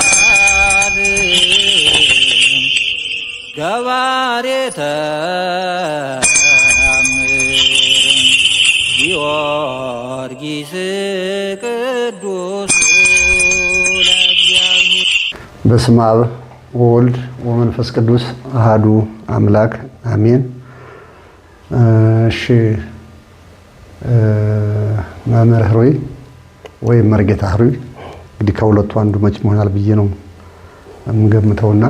ኃያል ገባሬ ተአምር ጊዮርጊስ ቅዱስ ለእግዚአብሔር። በስመ አብ ወወልድ ወመንፈስ ቅዱስ አሐዱ አምላክ አሜን። እሺ መምህር ኅሩይ ወይም መርጌታ ኅሩይ እንግዲህ ከሁለቱ አንዱ መች ይሆናል ብዬ ነው የምገምተውና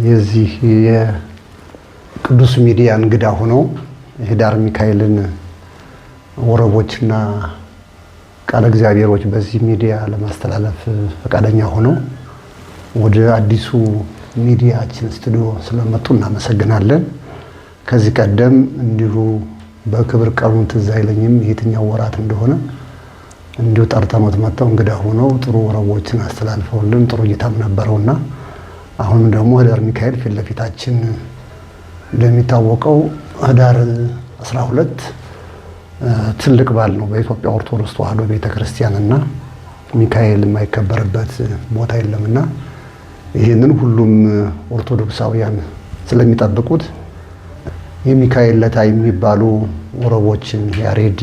የዚህ የቅዱስ ሚዲያ እንግዳ ሆነው የኅዳር ሚካኤልን ወረቦችና ቃለ እግዚአብሔሮች በዚህ ሚዲያ ለማስተላለፍ ፈቃደኛ ሆነው ወደ አዲሱ ሚዲያችን ስቱዲዮ ስለመጡ እናመሰግናለን። ከዚህ ቀደም እንዲሁ በክብር ቀኑን ትዝ አይለኝም የትኛው ወራት እንደሆነ እንዲሁ ጠርተውት መጥተው እንግዳ ሆነው ጥሩ ወረቦችን አስተላልፈውልን ጥሩ እይታም ነበረውና አሁንም ደግሞ ኅዳር ሚካኤል ፊት ለፊታችን እንደሚታወቀው ኅዳር 12 ትልቅ በዓል ነው በኢትዮጵያ ኦርቶዶክስ ተዋሕዶ ቤተክርስቲያንና ሚካኤል የማይከበርበት ቦታ የለምና ይህንን ሁሉም ኦርቶዶክሳውያን ስለሚጠብቁት የሚካኤል ለታ የሚባሉ ወረቦችን ያሬድ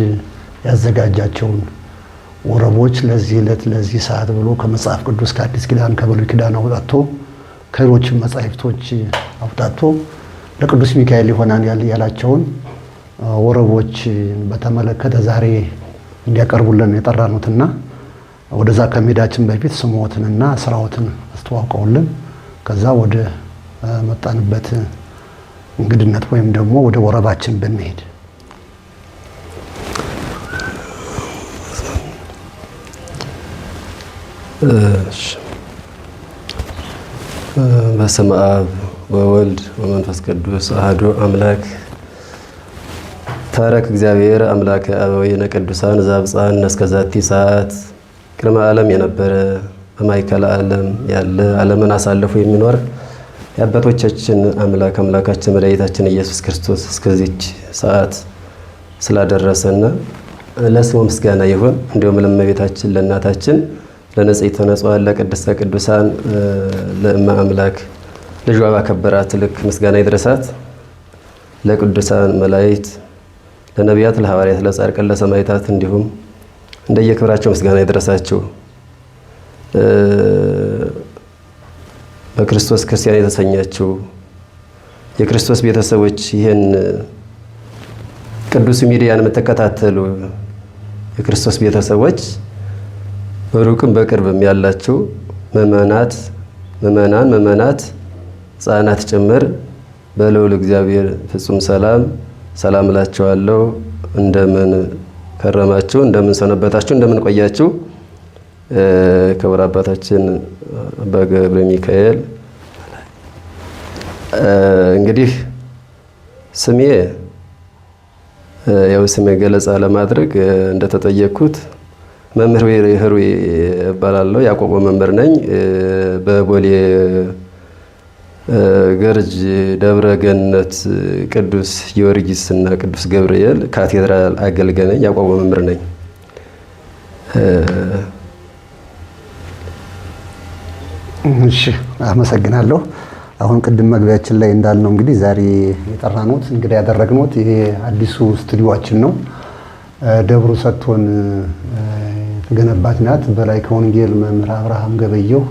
ያዘጋጃቸውን ወረቦች ለዚህ ዕለት ለዚህ ሰዓት ብሎ ከመጽሐፍ ቅዱስ ከአዲስ ኪዳን ከብሉይ ኪዳን አውጣቶ ከሌሎችም መጻሕፍቶች አውጣቶ ለቅዱስ ሚካኤል ይሆናል ያላቸውን ወረቦች በተመለከተ ዛሬ እንዲያቀርቡልን የጠራኑትና ወደዛ ከመሄዳችን በፊት ስሞትንና ስራዎትን አስተዋውቀውልን ከዛ ወደ መጣንበት እንግድነት ወይም ደግሞ ወደ ወረባችን ብንሄድ። በስመ አብ ወወልድ ወመንፈስ ቅዱስ አሐዱ አምላክ ታረክ እግዚአብሔር አምላከ አበዊነ ቅዱሳን ዘአብጽሐነ እስከ ዛቲ ሰዓት ቅድመ ዓለም የነበረ በማእከለ ዓለም ያለ ዓለምን አሳልፎ የሚኖር የአባቶቻችን አምላካችን መድኃኒታችን ኢየሱስ ክርስቶስ እስከዚች ሰዓት ስላደረሰና ለስሙ ምስጋና ይሁን። እንዲሁም ለእመቤታችን ለእናታችን ለንጽሕተ ንጹሐን ለቅድስተ ቅዱሳን ለእመ አምላክ ልጇ ባከበራት ልክ ምስጋና ይድረሳት። ለቅዱሳን መላእክት፣ ለነቢያት፣ ለሐዋርያት፣ ለጻድቃን፣ ለሰማዕታት እንዲሁም እንደየክብራቸው ምስጋና ይድረሳቸው። በክርስቶስ ክርስቲያን የተሰኛችሁ የክርስቶስ ቤተሰቦች ይህን ቅዱስ ሚዲያን የምትከታተሉ የክርስቶስ ቤተሰቦች በሩቅም በቅርብም ያላችሁ ምእመናን፣ ሕፃናት ጭምር በልዑል እግዚአብሔር ፍጹም ሰላም እላችኋለሁ። እንደምን ከረማችሁ? እንደምን ሰነበታችሁ? እንደምን ቆያችሁ? ክቡር አባታችን አባ ገብረ ሚካኤል እንግዲህ ስሜ ገለጻ ለማድረግ እንደተጠየቅኩት መምህር ኅሩይ እባላለሁ። ያዕቆብ መምህር ነኝ። በቦሌ ገርጅ ደብረ ገነት ቅዱስ ጊዮርጊስ እና ቅዱስ ገብርኤል ካቴድራል አገልጋይ ነኝ። ያዕቆብ መምህር ነኝ። እሺ አመሰግናለሁ። አሁን ቅድም መግቢያችን ላይ እንዳልነው እንግዲህ ዛሬ የጠራነው እንግዲህ ያደረግነው ይሄ አዲሱ ስቱዲዮአችን ነው። ደብሩ ሰጥቶን የተገነባች ናት። በላይ ከወንጌል መምህር አብርሃም ገበየሁ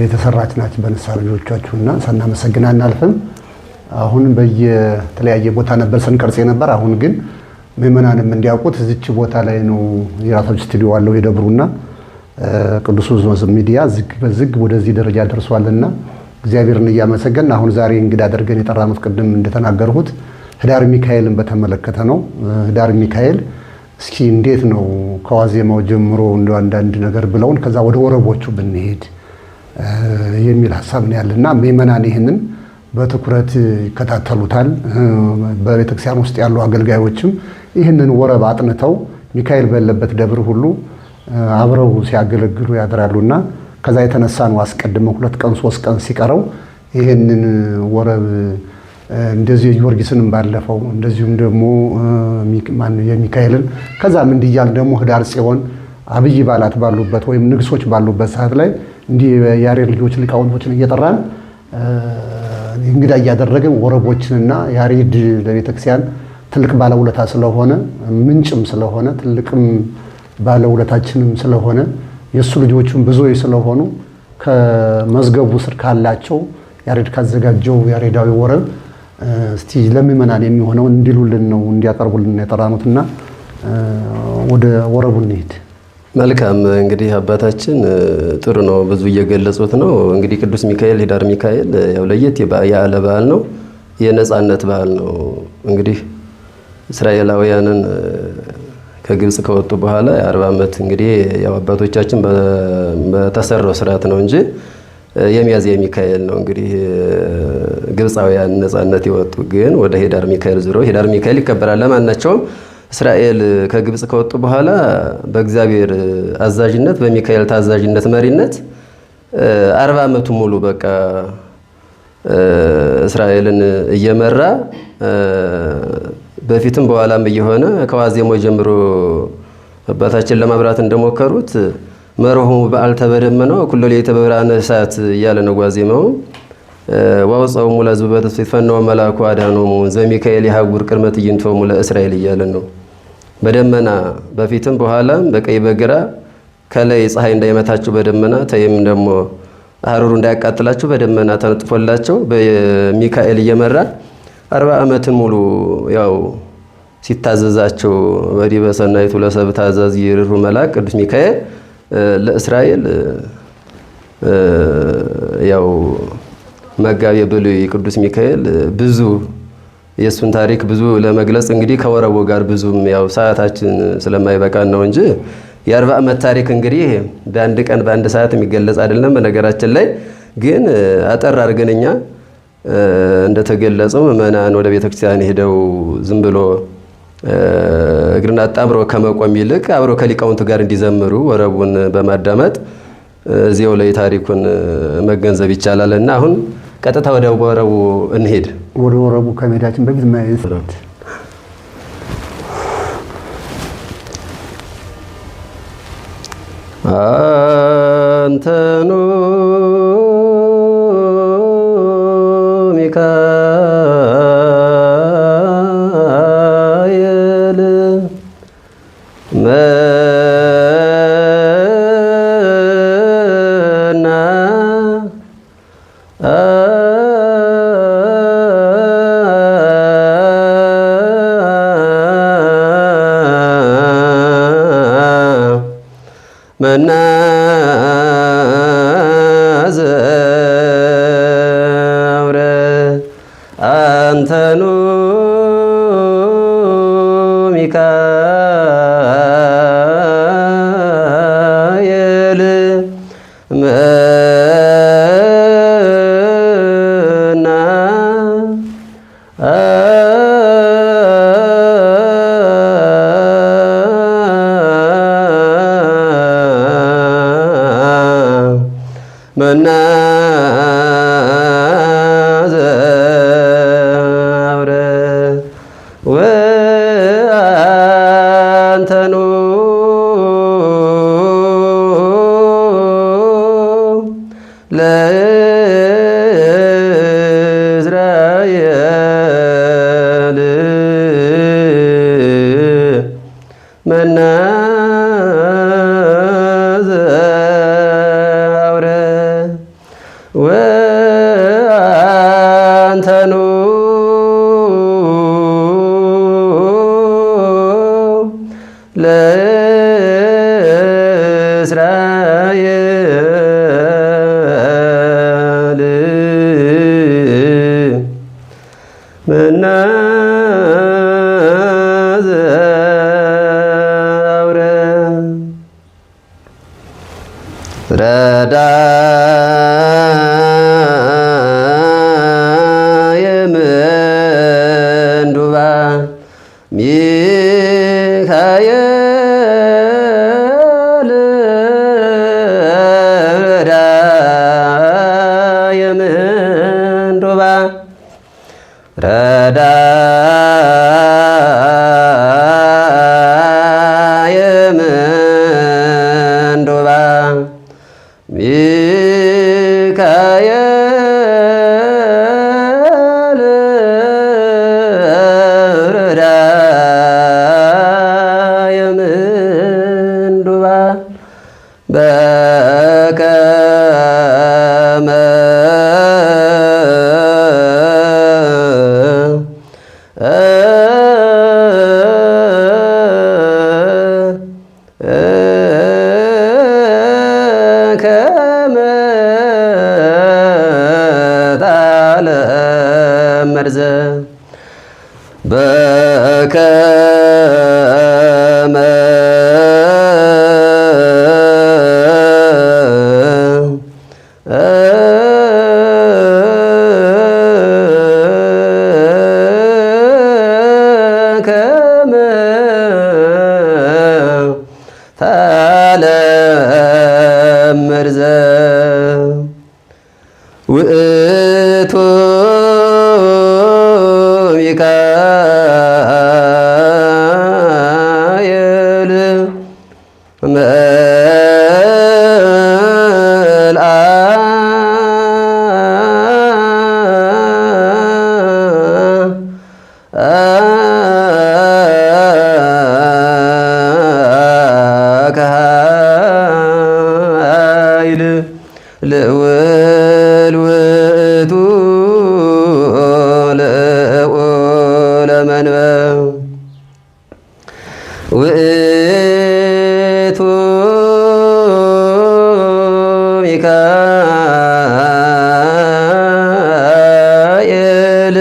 የተሰራች ናት በንስሐ ልጆቻችሁና ሳናመሰግን አናልፍም። አሁን በየተለያየ ቦታ ነበር ስንቀርጽ ነበር። አሁን ግን ምእመናንም እንዲያውቁት እዚች ቦታ ላይ ነው የራሳችሁ ስቱዲዮ አለው የደብሩና ቅዱስ ሚዲያ ዝግ ወደዚህ ደረጃ ደርሷልና እግዚአብሔርን እያመሰገን አሁን ዛሬ እንግዳ አድርገን የጠራነው ቅድም እንደተናገርኩት ኅዳር ሚካኤልን በተመለከተ ነው። ኅዳር ሚካኤል እስኪ እንዴት ነው ከዋዜማው ጀምሮ እንደው አንዳንድ ነገር ብለውን ከዛ ወደ ወረቦቹ ብንሄድ የሚል ሐሳብ ነው ያለና ምእመናን ይህንን በትኩረት ይከታተሉታል። በቤተክርስቲያን ውስጥ ያሉ አገልጋዮችም ይህንን ወረብ አጥንተው ሚካኤል ባለበት ደብር ሁሉ አብረው ሲያገለግሉ ያድራሉና ከዛ የተነሳ ነው አስቀድመው 2 ቀን 3 ቀን ሲቀረው ይህንን ወረብ እንደዚህ የጊዮርጊስንም ባለፈው እንደዚሁም ደግሞ የሚካኤልን ከዛም እንዲያል ደግሞ ህዳር ጽዮን አብይ በዓላት ባሉበት ወይም ንግሶች ባሉበት ሰዓት ላይ እንዲህ የያሬድ ልጆች ሊቃውንቶችን እየጠራን እንግዳ እያደረግን ወረቦችንና ያሬድ ለቤተክርስቲያን ትልቅ ባለውለታ ስለሆነ ምንጭም ስለሆነ ትልቅም ባለውለታችንም ስለሆነ የእሱ ልጆቹም ብዙዎች ስለሆኑ ከመዝገቡ ስር ካላቸው ያሬድ ካዘጋጀው ያሬዳዊ ወረብ እስቲ ለምእመናን የሚሆነውን እንዲሉልን ነው እንዲያቀርቡልን የጠራኑትና ወደ ወረቡ እንሂድ። መልካም እንግዲህ አባታችን ጥሩ ነው፣ ብዙ እየገለጹት ነው። እንግዲህ ቅዱስ ሚካኤል ህዳር ሚካኤል ያው ለየት ያለ በዓል ነው፣ የነጻነት በዓል ነው። እንግዲህ እስራኤላውያንን ከግብጽ ከወጡ በኋላ የ40 ዓመት እንግዲህ ያው አባቶቻችን በተሰራው ስርዓት ነው እንጂ የሚያዝያ ሚካኤል ነው እንግዲህ ግብጻውያን ነጻነት የወጡ። ግን ወደ ህዳር ሚካኤል ዙሮ ህዳር ሚካኤል ይከበራል። ለማናቸውም እስራኤል ከግብጽ ከወጡ በኋላ በእግዚአብሔር አዛዥነት በሚካኤል ታዛዥነት መሪነት 40 ዓመቱ ሙሉ በቃ እስራኤልን እየመራ በፊትም በኋላም እየሆነ ከዋዜማው ጀምሮ አባታችን ለማብራት እንደሞከሩት መርሆሙ በዓል ተበደመነው ኩሉ ሌሊተ በብርሃነ እሳት እያለ ነው ዋዜማው። ዋውፃው ሙላ ዝበት ሲፈነው መልአኩ አዳኖሙ ዘሚካኤል ይሐውር ቅድመ ትዕይንቶሙ ለእስራኤል እያለ ነው። በደመና በፊትም በኋላም በቀኝ በግራ ከላይ ፀሐይ እንዳይመታቸው በደመና ተይም ደግሞ ሐሩሩ እንዳያቃጥላቸው በደመና ተነጥፎላቸው በሚካኤል እየመራ 40 ዓመትን ሙሉ ያው ሲታዘዛቸው ወዲበ ሰናይቱ ለሰብእ ታዛዝ ይርሩ መልአክ ቅዱስ ሚካኤል ለእስራኤል ያው መጋቤ ብሉይ ቅዱስ ሚካኤል ብዙ የሱን ታሪክ ብዙ ለመግለጽ እንግዲህ ከወረቡ ጋር ብዙም ያው ሰዓታችን ስለማይበቃን ነው እንጂ የ40 ዓመት ታሪክ እንግዲህ በአንድ ቀን በአንድ ሰዓት የሚገለጽ አይደለም። በነገራችን ላይ ግን አጠር አድርገን እኛ እንደተገለጸው ምእመናን ወደ ቤተክርስቲያን ሄደው ዝም ብሎ እግርን አጣምሮ ከመቆም ይልቅ አብሮ ከሊቃውንቱ ጋር እንዲዘምሩ ወረቡን በማዳመጥ እዚያው ላይ ታሪኩን መገንዘብ ይቻላል እና አሁን ቀጥታ ወደ ወረቡ እንሄድ። ወደ ወረቡ ከመሄዳችን በፊት ማየት አንተኑ ሚካኤል መና መናዘውረ አንተኑ ሚካኤል መና መናዘውረ ወአንተኑ ለእስራኤል መናዘውረ ወአንተኑ ለእስራኤል መናዘውረ ረዳየ ምንዱባን ሚካኤል ረዳየ ምንዱባን ከመ ታለመርዘ በከመ ከመ ታለመርዘ ውእቱ ሚካኤል መልአከ ኃይል ልዑል ውእቱ ልዑለ መንበር ውእቱ ሚካኤል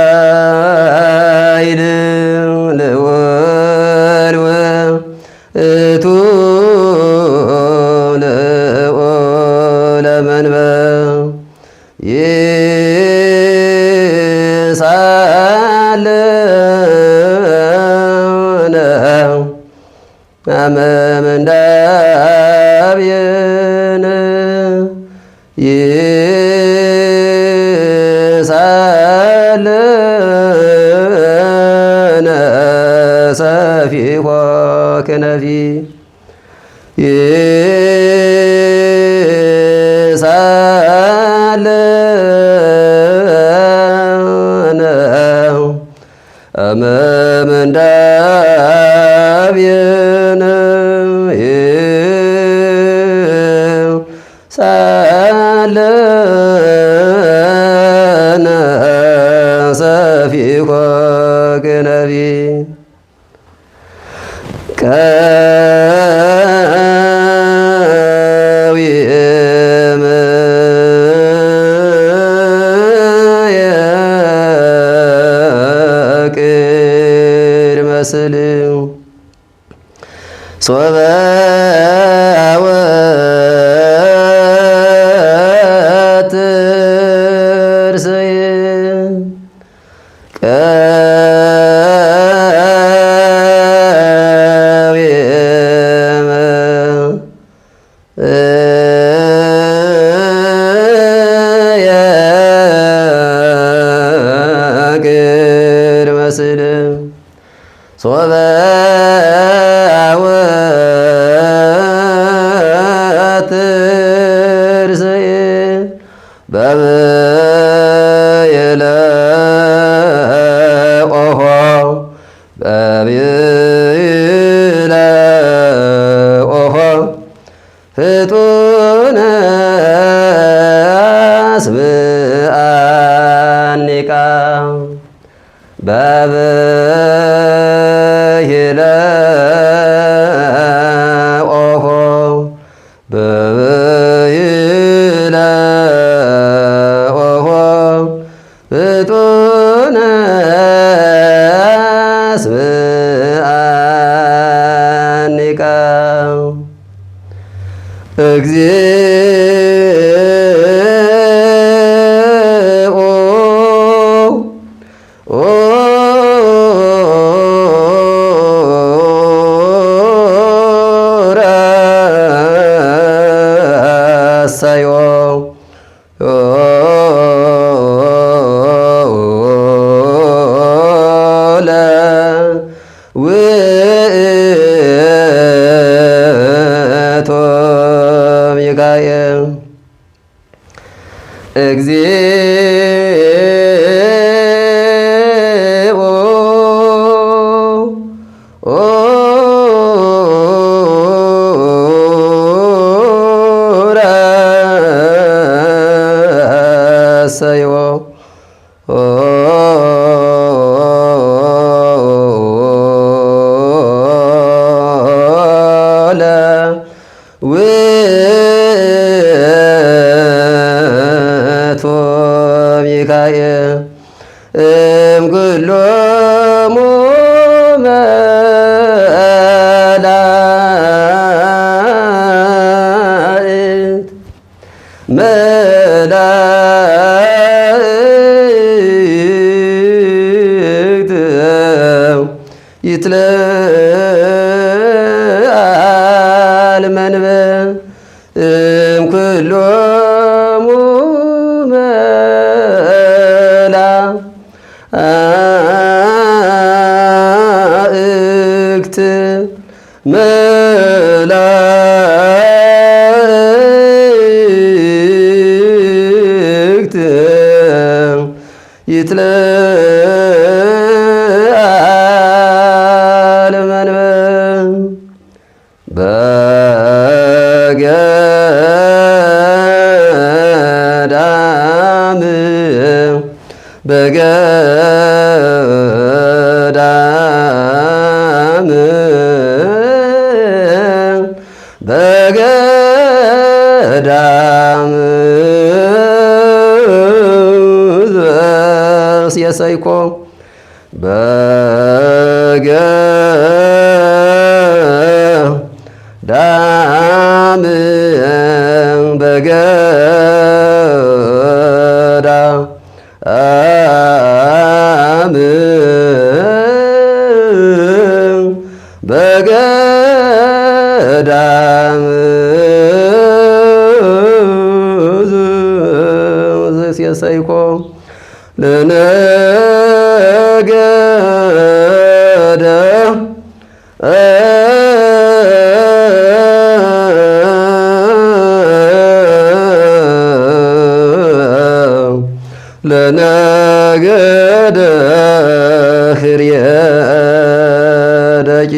ከኃይል ልዑል ውእቱ ልዑለ መንበር ይሳለነ አመ ምንዳቤነ ይሳለነ ሰፊሖ ክነፊ ይሳለነ አመ ምንዳቤነ ይሳለነ ሰፊሖ ክነፊ ቅድመ ስልው ሶበ ወትርሰየ ቅድመ ስልው ሶበ ወትርሰየ በብየለ ኦሖ በብየለ ኦሖ ፍጡነ አስብአኒ ቃል በብየለ ኦሖ በብየለ ኦሖ ፍጡነ አስብአኒ ቃል እግዚኦ ረሰዮ ለውእቱ ሚካኤል ውእቱ ሚካኤል እምኩሎሙ መላእክት ይትለአል መንበር እምኩሎሙ መላእክት መላእክት ይትለአል መንበር በገዳም በገዳም በገዳም የሰይኮ በገዳም በገዳም በገዳም የሰይኮ ለነገደ ለነገደ ህርየደቂ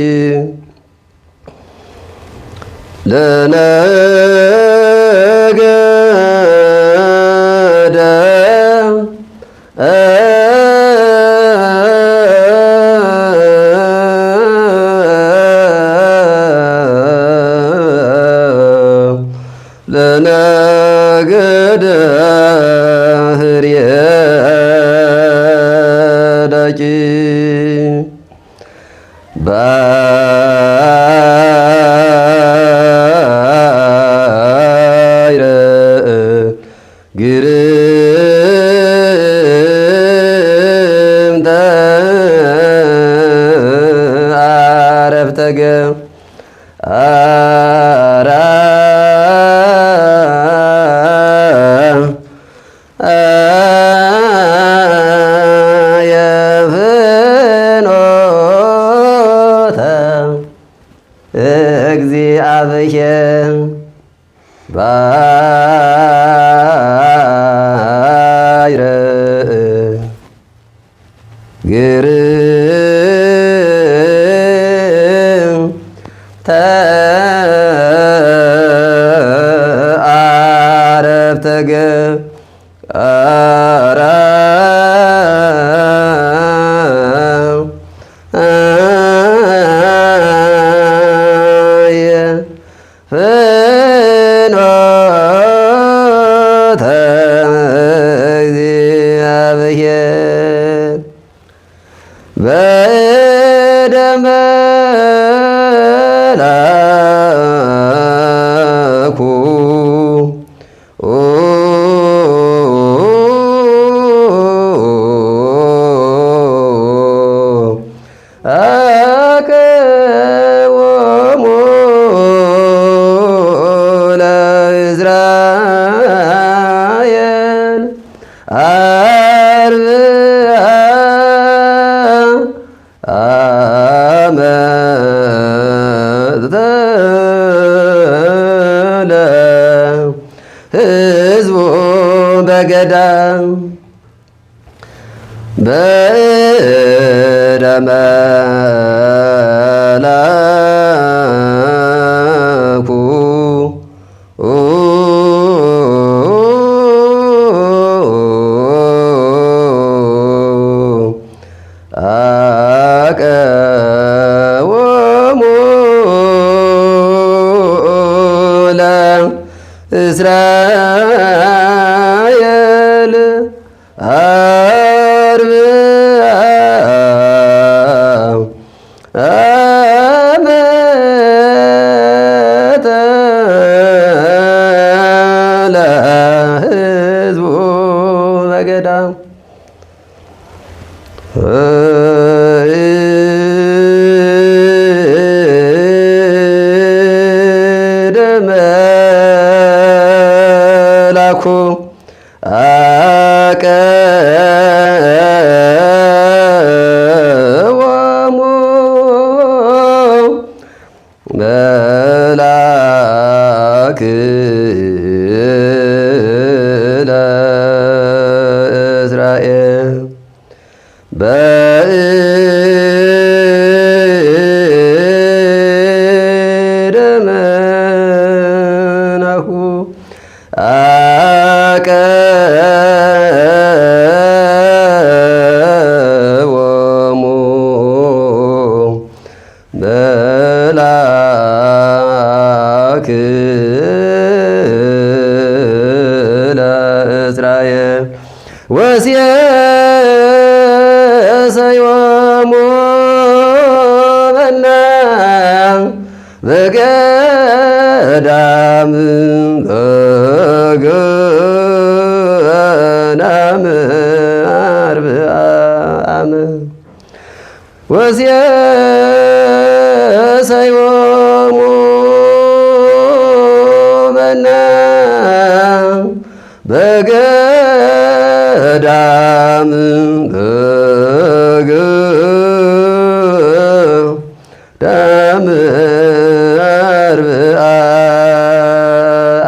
ለነገደ ለነገደ ህርየደቂ ባይረ ግርምተ አረፍተገ አራ የፍኖተ እግዚአብሔር ባይረ ግርምተ አረፍተገ አራ ፍኖተ እግዚአብሔር በእደ መላኩ አቀወሙ ለእዝራኤል አርብዓ አመተለ ሕዝቡ በገዳም በእደ መላኩ ደመላኩ አቀወሙ መላክ ለእስራኤል በእደመናሁ አቀወሙ መላክ ለእስራኤል ወሴሰዮሙ መና በገዳም በገናም አርብዓ ዓመት ወሴሰዮሙ መና በገዳም በገዳም አርብዓ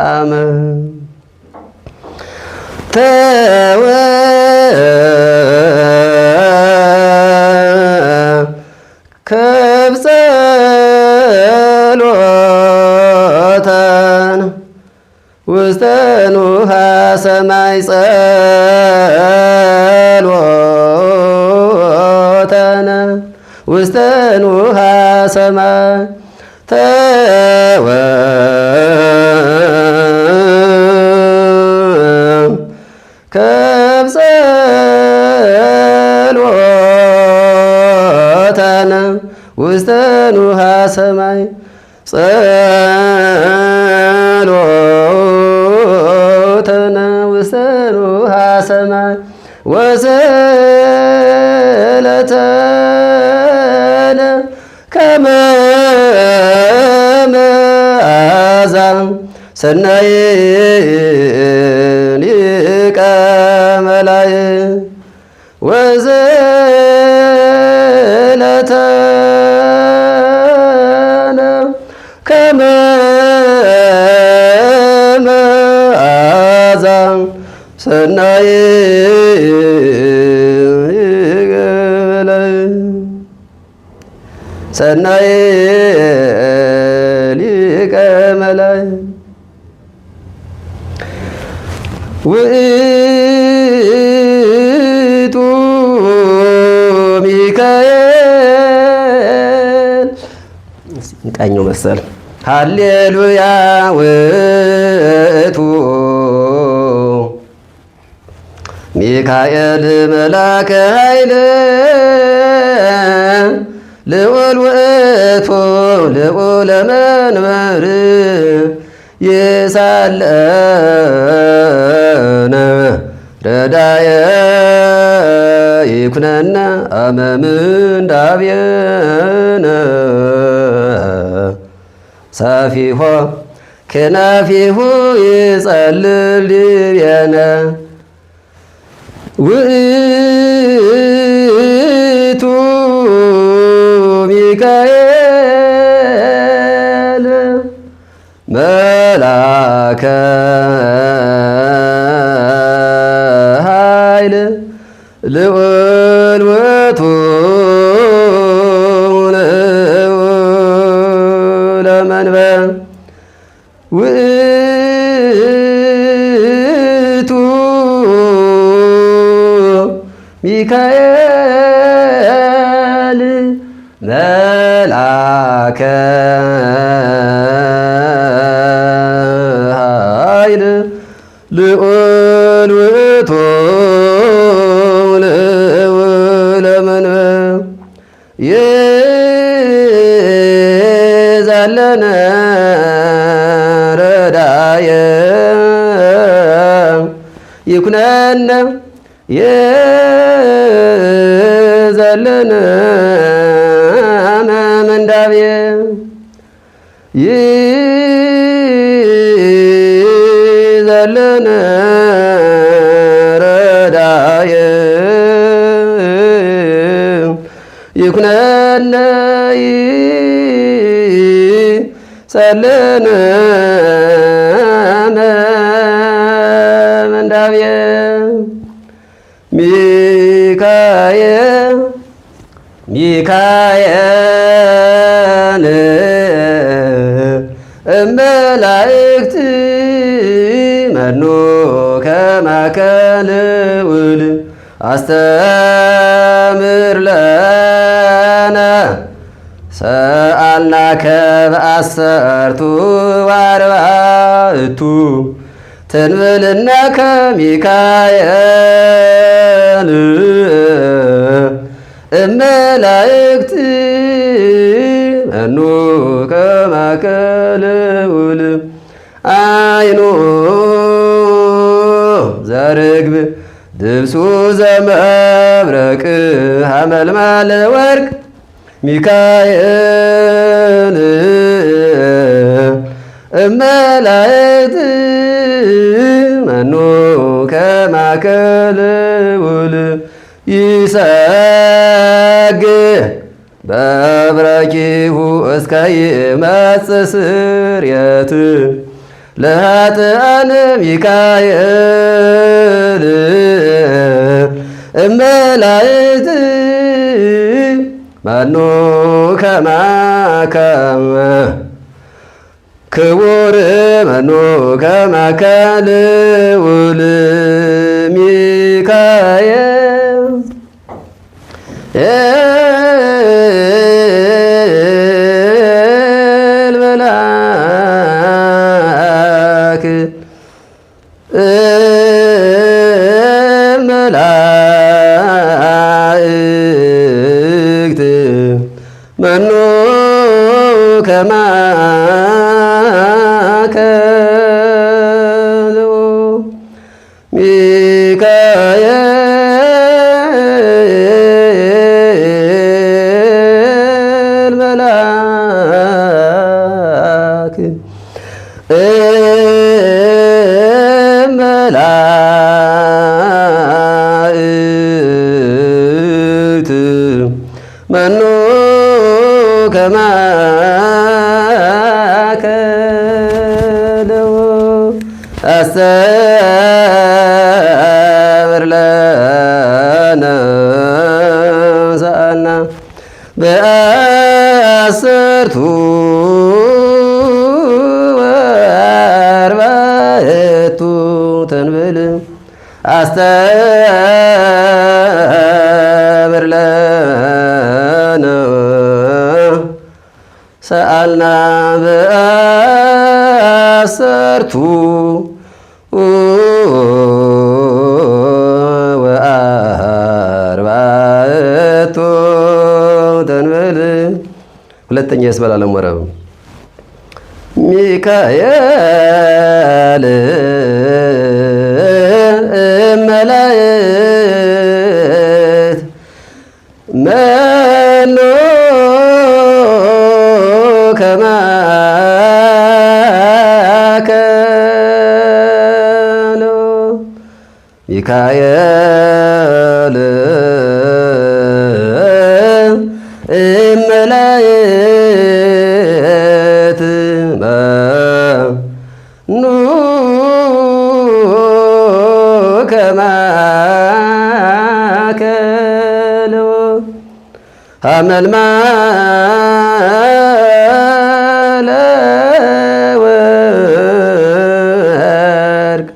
ዓመት ከብጸሎታን ውስተ ኑሃ ሰማይ ጸሎተነ ውስተ ኑሃ ሰማይ ከብጸሎተነ ውስተ ኑሃ ሰማይ ጸሎተነ ውስተ ኑሃ ሰማይ ወስእለተነ ከመ መዓዛ ሰናይ ሊቀ መላእክት ወስእለተነ ከመ መዓዛ ሰናይ ሊቀ መላእክት ሰናይ ሊቀ መላእክት ውእቱ ሚካኤል ቃኘው መሰል ሃሌሉያ ውእቱ ሚካኤል መላከ ኃይል ልዑል ውእቱ ልዑለ መንበር ይሳለነ ረዳየ ይኩነነ አመ ምንዳቤነ ሰፊሖ ከናፊሁ ይጸልል ዲቤነ ውእቱ ሚካኤል መላከ ኃይል ልዑል ውእቱ ልዑለ መንበር ውእቱ ሚካኤል መላከ ኃይል ልዑል ውእቱ ልዑለ መንበር ይዛለነ ረዳየ ይኩነነ ዘለነ ምንዳቤ ዘለነ ረዳየ ይኩነነ ዘለነ ምንዳቤ ሚካኤል እመላእክት መኑ ከማከል ውል አስተምር ለነ ሰአልናከ በአሰርቱ ወአርባዕቱ ትንብልናከ ሚካኤል እመላእክት መኑ ከማከል ውል አይኑ ዘርግብ ድብሱ ዘመብረቅ ሐመልማለ ወርቅ ሚካኤል እመላእክት መኑ ከማከል ውል ይሰግድ በብረኪሁ እስከ ይመጽእ ስርየት ለኃጥኣን ሚካኤል እመላእክት መኑ ከማከመ ክቡር መኑ ከማከል ውል ሚካኤል መልአክ መላእክት መኑ ከማከል ሚካኤል መልአክ መላእክት መኑ ከማከል አስተምር ለነ ሰአልና በአሰርቱ ወአርባዕቱ ተንብል አስተምር ለነ ሰአልና በአሰርቱ ወአርባዕቱ ተንብል ሁለተኛ የስበላለም ወረብ ሚካኤል መላእክት መኑ ከማከል ሚካኤል መላእክት መኑ ከማከል ሐመልማለ ወርቅ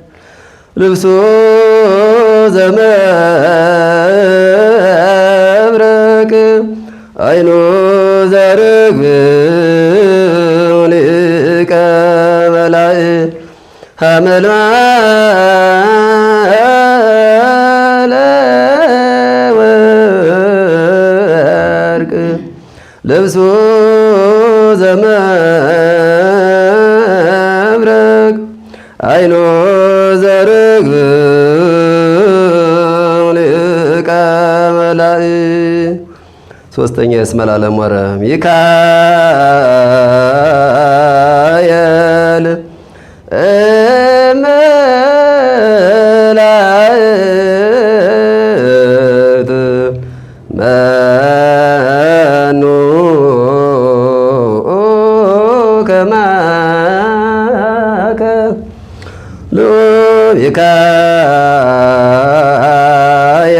ልብሱ ዘመብረቅ አይኑ ዘርግብ ሊቀ መላእክት ሐመልማለ ወርቅ ልብሱ ዘመብረቅ አይኑ ዘርግብ ሊቀ መላእክት ሶስተኛ እስመ ለዓለም ወረ ሚካኤል መላእክት መኑ ከማከ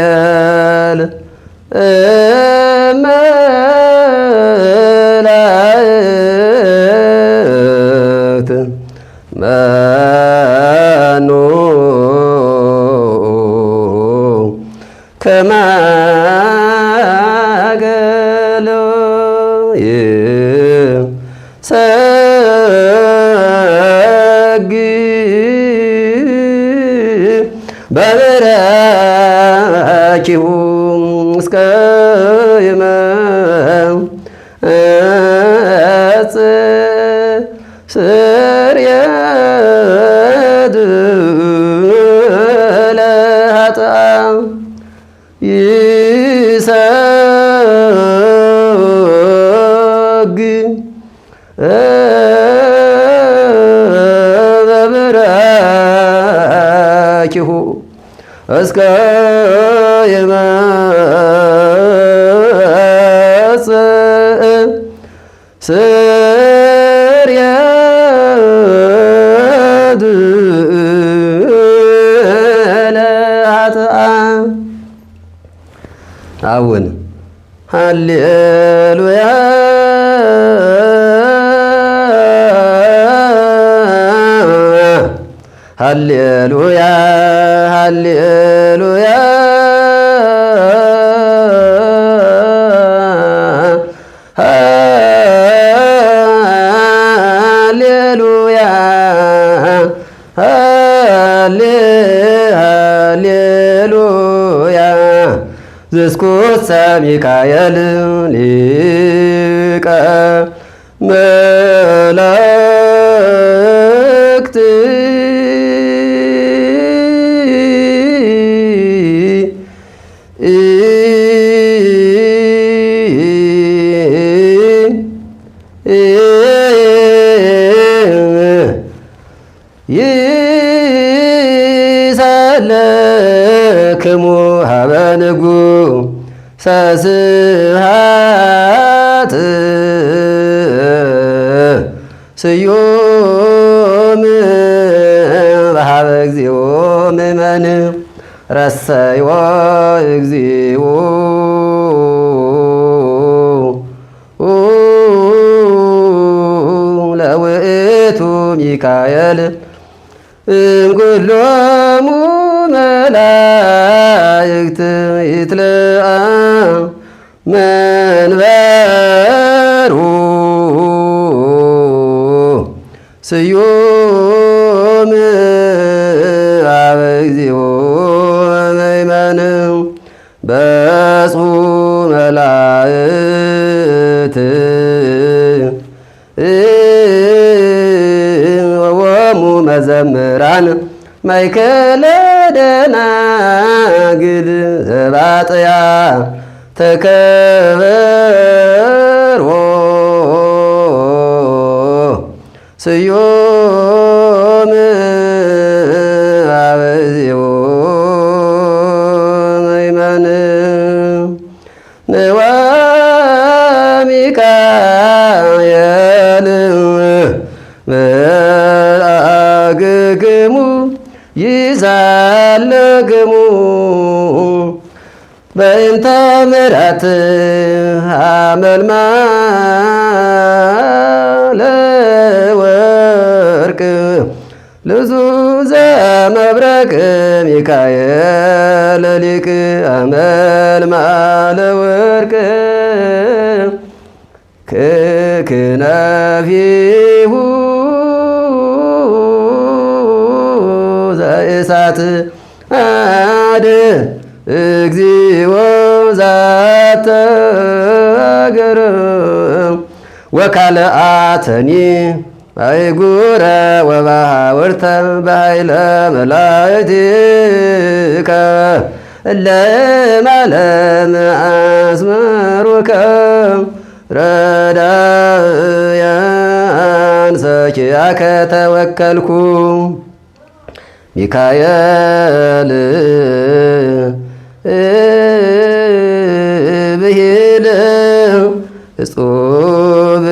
ሚካኤል መላእክት መኑ ከማከ ሰግድ በበረኪሁ እስከ ይመጽእ ስርየት ለኃጥኣን ይሰግድ በበረኪሁ እስከ ይመጽእ ስርየት ለኃጥኣን አሁን ሃሌሉያ ሃሌሉያ ሃሌሉያ ሃሌሉያ ሃሌሉያ ዝስኩሰ ሚካኤል ሊቀ መላእክት ይሰለክሙ ሀበ ንጉሠ ስብሐት ስዩም በሀበ እግዚኦ ምእመን ረሰዮ እግዚኦ ለውእቱ ሚካኤል እምኩሎሙ መላእክት ይትለአ መንበሩ ስዩም ሀበ እግዚኦ ምእመን በጽሑ መላእክት ወወሙ መዘምራን ማእከለ ደናግል ዘባጥያ ተከበሮ ስዩም ሀበ እግዚኦ ምእመን ንዋ ሚካኤል መልአክክሙ ይዛለክሙ በእንተ ምሕረት ሐመልማለ ወርቅ ልዙዘ መብረቅ ሚካኤል ሊቅ ሐመልማለ ወርቅ ክክነፊሁ ዘእሳት አድ እግዚኦ ዛተ ገርም ወካልአተኒ አይጉረ ወባሕውርተ በኃይለ መላእክቲከ እለ እምአለም አስመ አፍቀሩከ ረዳእያን ሰኪያከ ተወከልኩ ሚካኤል ብሂል እጹብ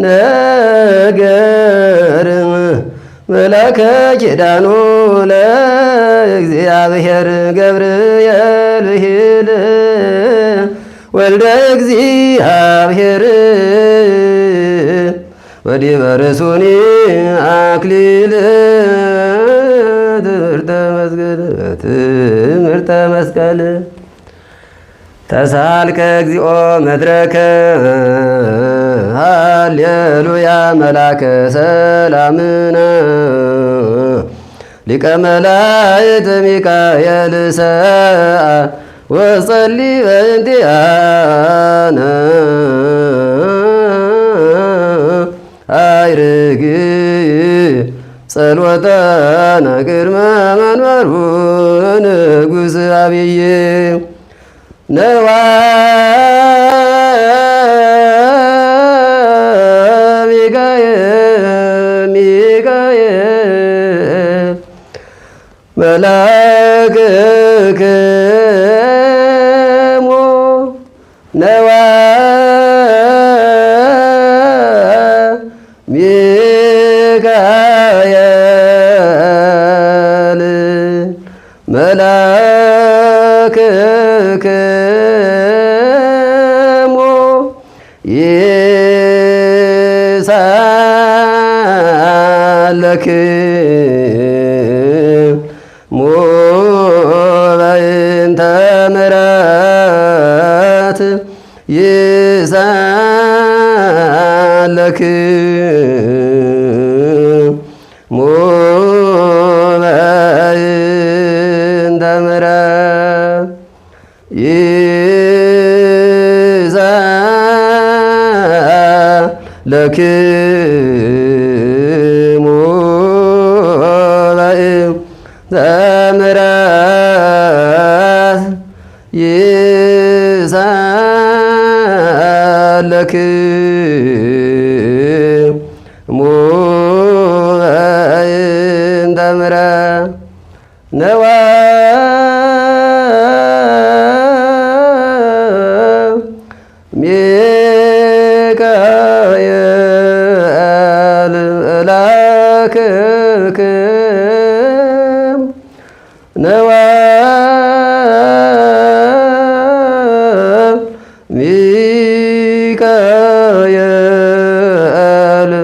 ነገር መላከ ኪዳኑ ለእግዚአብሔር ገብርኤል ብሂል ወልደ እግዚአብሔር ወዲበ ርእሱኒ አክሊል ትምህርተ መስቀል ተሳልከ እግዚኦ መድረከ ሃሌሉያ መላከ ሰላምነ ሊቀ መላእክት ሚካኤል ሰአ ወጸሊ በእንቲአነ አይርግ ጸሎተነ ቅድመ መንበሩ ንጉሥ አብይ ነዋ ሚካኤል መላክክሙ ነዋ ሚካኤል መላክክሙ ይሳለክሙ በእንተ ምሕረት ይሳለክሙ በእንተ ምሕረት ይሳለክሙ በእንተ ምሕረት ይሳለክሙ በእንተ ምሕረት ነዋ ሚካኤል መላክክሙ ነዋ ሚካኤል መላክክሙ ይሳለክሙ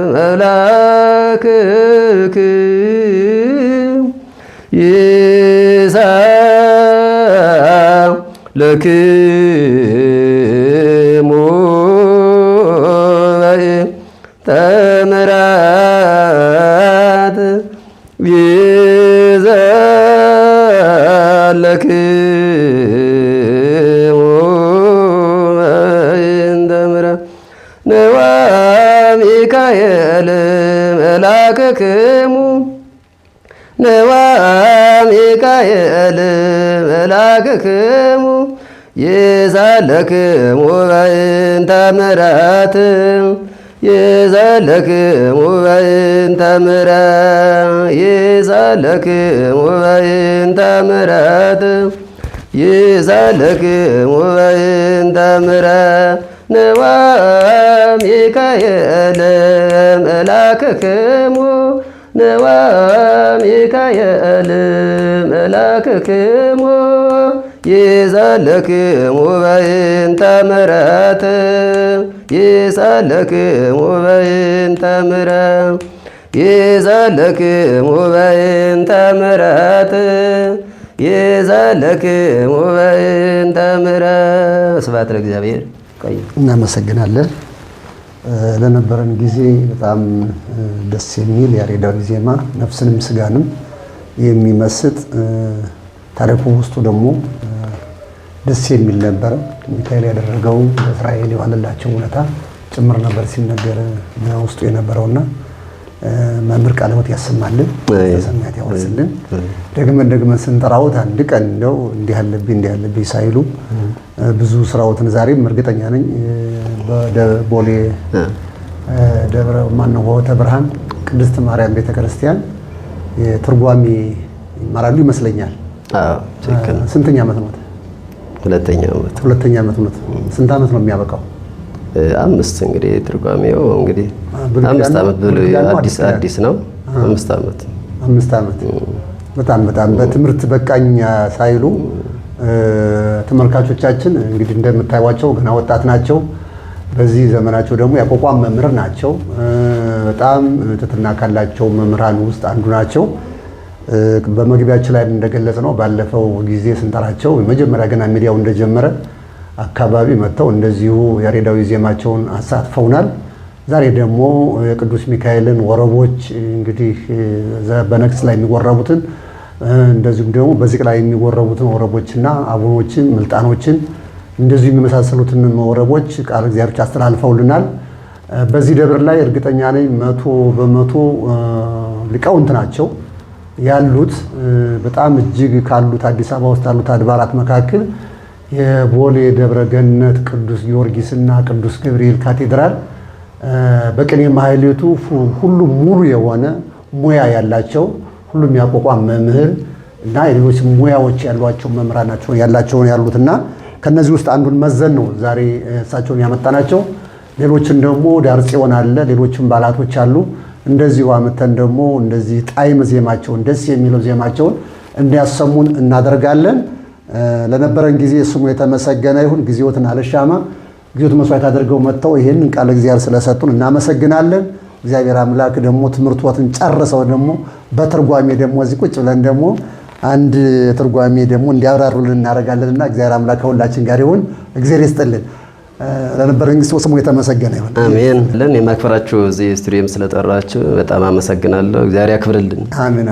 በእንተ ምሕረት ይሳለክሙ በእንተ ምሕረት ነዋ ሚካኤል መላክክሙ ነዋ ሚካኤል መላክክሙ ይሳለክሙ በእንተ ምሕረት ይሳለክሙ በእንተ ምሕረት ይሳለክሙ በእንተ ምሕረት ይሳለክሙ በእንተ ምሕረት ነዋ ሚካኤል መላክክሙ ነዋ ሚካኤል መላክክሙ ይሳለክሙ በእንተ ምሕረት ይሳለክሙ በእንተ ምሕረት ይሳለክሙ በእንተ ምሕረት ይሳለክሙ በእንተ ምሕረት። ስብሐት ለእግዚአብሔር። እናመሰግናለን። ለነበረን ጊዜ በጣም ደስ የሚል ያሬዳዊ ዜማ ነፍስንም ስጋንም የሚመስጥ ታሪኩ ውስጡ ደግሞ ደስ የሚል ነበረ። ሚካኤል ያደረገው ለእስራኤል የዋለላቸው ውለታ ጭምር ነበር ሲነገር ውስጡ የነበረውና መምህር ቃለ ሕይወት ያሰማልን ተሰማያት ያወርስልን። ደግመን ስንጠራውት አንድ ቀን እንደው እንዲህ ያለብኝ ሳይሉ ብዙ ስራዎትን ዛሬም እርግጠኛ ነኝ በቦሌ ደብረ ማነው ሆተ ብርሃን ቅድስት ማርያም ቤተክርስቲያን የትርጓሜ ይማራሉ ይመስለኛል። ስንተኛ ዓመት ነው? ሁለተኛ ዓመት ነው። ስንት ዓመት ነው የሚያበቃው? 5 እንግዲህ ትርጓሜው እንግዲህ 5 ዓመት አዲስ ነው። 5 ዓመት በጣም በትምህርት በቃኝ ሳይሉ ተመልካቾቻችን እንግዲህ እንደምታዩዋቸው ገና ወጣት ናቸው። በዚህ ዘመናቸው ደግሞ ያቋቋም መምህር ናቸው። በጣም ትሕትና ካላቸው መምህራን ውስጥ አንዱ ናቸው። በመግቢያችን ላይ እንደገለጽ ነው ባለፈው ጊዜ ስንጠራቸው መጀመሪያ ገና ሚዲያው እንደጀመረ አካባቢ መጥተው እንደዚሁ ያሬዳዊ ዜማቸውን አሳትፈውናል። ዛሬ ደግሞ የቅዱስ ሚካኤልን ወረቦች እንግዲህ በነግስ ላይ የሚወረቡትን እንደዚሁም ደግሞ በዝቅ ላይ የሚወረቡትን ወረቦችና አቡኖችን ምልጣኖችን እንደዚሁ የሚመሳሰሉትን ወረቦች ቃል እግዚአብሔር አስተላልፈውልናል። በዚህ ደብር ላይ እርግጠኛ ነኝ 100% ሊቃውንት ናቸው ያሉት። በጣም እጅግ ካሉት አዲስ አበባ ውስጥ ያሉት አድባራት መካከል የቦሌ ደብረ ገነት ቅዱስ ጊዮርጊስና ቅዱስ ገብርኤል ካቴድራል በቅኔ ማህሌቱ ሁሉም ሙሉ የሆነ ሙያ ያላቸው ሁሉም ያቋቋም መምህር እና የሌሎች ሙያዎች ያሏቸው መምህራን ናቸው ያሉትና ከነዚህ ውስጥ አንዱን መዘን ነው ዛሬ እሳቸውን ያመጣናቸው። ሌሎችን ደግሞ ዳር ጽዮን አለ፣ ሌሎችም ባላቶች አሉ። እንደዚሁ አመተን ደግሞ እንደዚህ ጣዕመ ዜማቸውን ደስ የሚለው ዜማቸውን እንዲያሰሙን እናደርጋለን። ለነበረን ጊዜ ስሙ የተመሰገነ ይሁን። ጊዜዎትን አልሻማ ጊዜዎት መስዋዕት አድርገው መጥተው ይሄንን ቃል እግዚአብሔር ስለሰጡን እናመሰግናለን። እግዚአብሔር አምላክ ደግሞ ትምህርቶትን ጨርሰው ደግሞ በትርጓሜ ደግሞ እዚህ ቁጭ ብለን ደግሞ አንድ ትርጓሜ ደግሞ እንዲያብራሩልን እናደርጋለንና እግዚአብሔር አምላክ ከሁላችን ጋር ይሁን። እግዚአብሔር ይስጥልን። ለነበረን ጊዜ ስሙ የተመሰገነ ይሁን። አሜን። የማክበራችሁ እዚህ ስቱዲዮም ስለጠራችሁ በጣም አመሰግናለሁ። እግዚአብሔር ያክብርልን። አሜን።